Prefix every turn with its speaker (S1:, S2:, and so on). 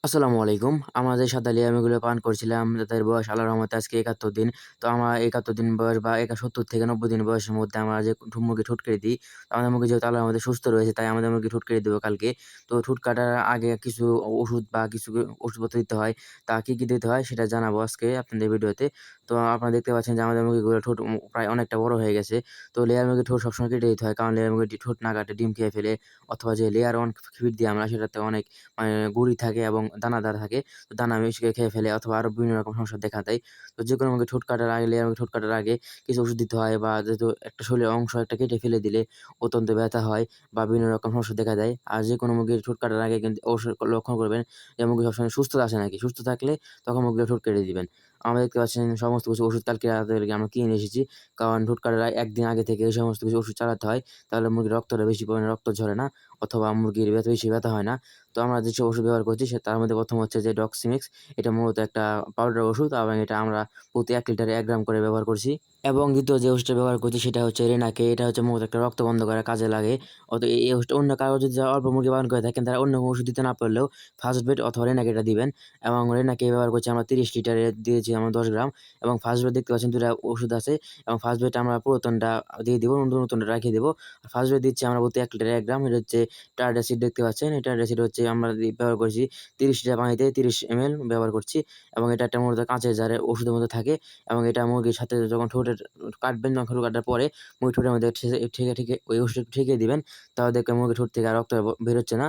S1: আসসালামু আলাইকুম। আমরা যে সাদা লিয়ামগুলো পান করছিলাম তাদের বয়স আল্লাহর রহমতে আজকে ৭১ দিন। তো আমরা ৭১ দিন বয়স বা ৭০ থেকে ৯০ দিন বয়সের মধ্যে আমরা যে মুরগি ঠুট কেটে দিই। তো আমাদের মুরগি যেহেতু আল্লাহর রহমতে সুস্থ রয়েছে তাই আমাদের মুরগি ঠুট কেটে দেবো কালকে। তো ঠুট কাটার আগে কিছু ওষুধ বা কিছু ওষুধপত্র দিতে হয়। তা কি দিতে হয় সেটা জানাবো আজকে আপনাদের ভিডিওতে। তো আপনারা দেখতে পাচ্ছেন যে আমাদের মুরগিগুলো ঠোঁট প্রায় অনেকটা বড় হয়ে গেছে। তো লেয়ার মুরগির ঠোঁট সবসময় কেটে দিতে হয়। কারণ লেয়ার মুরগিটি ঠোঁট না কাটলে ডিম খেয়ে ফেলে অথবা যে লেয়ার ওয়ান ফিড দিই আমরা সেটাতে অনেক গুঁড়ি থাকে এবং দানাদার থাকে। তো দানা মিশিয়ে খেয়ে ফেলে অথবা আরো বিভিন্ন রকম সমস্যা দেখা দেয়। তো যেকোনো মুরগি ঠোঁট কাটার আগে লেয়ার মুরগি ঠোঁট কাটার আগে কিছু ওষুধ দিতে হয় বা যেহেতু একটা শরীরের অংশ একটা কেটে ফেলে দিলে অত্যন্ত ব্যথা হয় বা বিভিন্ন রকম সমস্যা দেখা দেয়। আর যেকোনো মুরগির ঠোঁট কাটার আগে কিন্তু অবশ্যই লক্ষ্য করবেন যে মুরগি সবসময় সুস্থ আছে নাকি? সুস্থ থাকলে তখন মুরগির ঠোঁট কেটে দিবেন। আমরা দেখতে পাচ্ছেন সমস্ত কিছু ওষুধ কালকে রাতে আমরা কিনে নিয়ে এসেছি। কারণ ঠোঁট কাটার একদিন আগে থেকে এই সমস্ত কিছু ওষুধ চালাতে হয়। তাহলে মুরগির রক্তটা বেশি পরিমাণে রক্ত ঝরে না অথবা মুরগির বেশি ব্যথা হয় না। তো আমরা যেসব ওষুধ ব্যবহার করছি তার মধ্যে ১ম হচ্ছে যে ডক্সিমিক্স। এটা মূলত একটা পাউডার ওষুধ এবং এটা আমরা প্রতি ১ লিটারে ১ গ্রাম করে ব্যবহার করছি। এবং দ্বিতীয় যে ওষুধটা ব্যবহার করছি সেটা হচ্ছে রেনাকে। এটা হচ্ছে মূলত একটা রক্ত বন্ধ করার কাজে লাগে। এই ওষুধটা অন্য কারো যদি যারা অল্প মুরগি পালন করে থাকেন তারা অন্য কোনো ওষুধ দিতে না পারলেও ফার্স্ট বেড অথবা রেনাকে এটা দিবেন। এবং রেনাকে ব্যবহার করছি আমরা ৩০ লিটারে দিয়েছি আমরা ১০ গ্রাম এবং ফার্স্ট বেড দেখতে পাচ্ছেন ২ টা ওষুধ আছে এবং ফার্স্ট বেডটা আমরা পুরাতনটা দিয়ে দিব, নতুনটা রেখে দিব। আর ফার্স্ট বেড দিচ্ছি আমরা প্রতি ১ লিটারে ১ গ্রাম। এটা হচ্ছে টারডাসিড দেখতে পাচ্ছেন। এই টারডাসিড হচ্ছে আমরা ব্যবহার করছি ৩০ লিটার পানিতে ৩০ এমএল ব্যবহার করছি এবং এটা একটা মূলত কাঁচের জারে ওষুধের মধ্যে থাকে এবং এটা মুরগির সাথে যখন ঠোঁটের কাটবেন তখন ঠোঁট কাটার পরে মুরগির ঠোঁটের মধ্যে ঠেকে ওই ওষুধটা ঠেকিয়ে দিবেন। তাহলে দেখবেন মুরগির ঠোঁট থেকে আর রক্ত বের হচ্ছে না।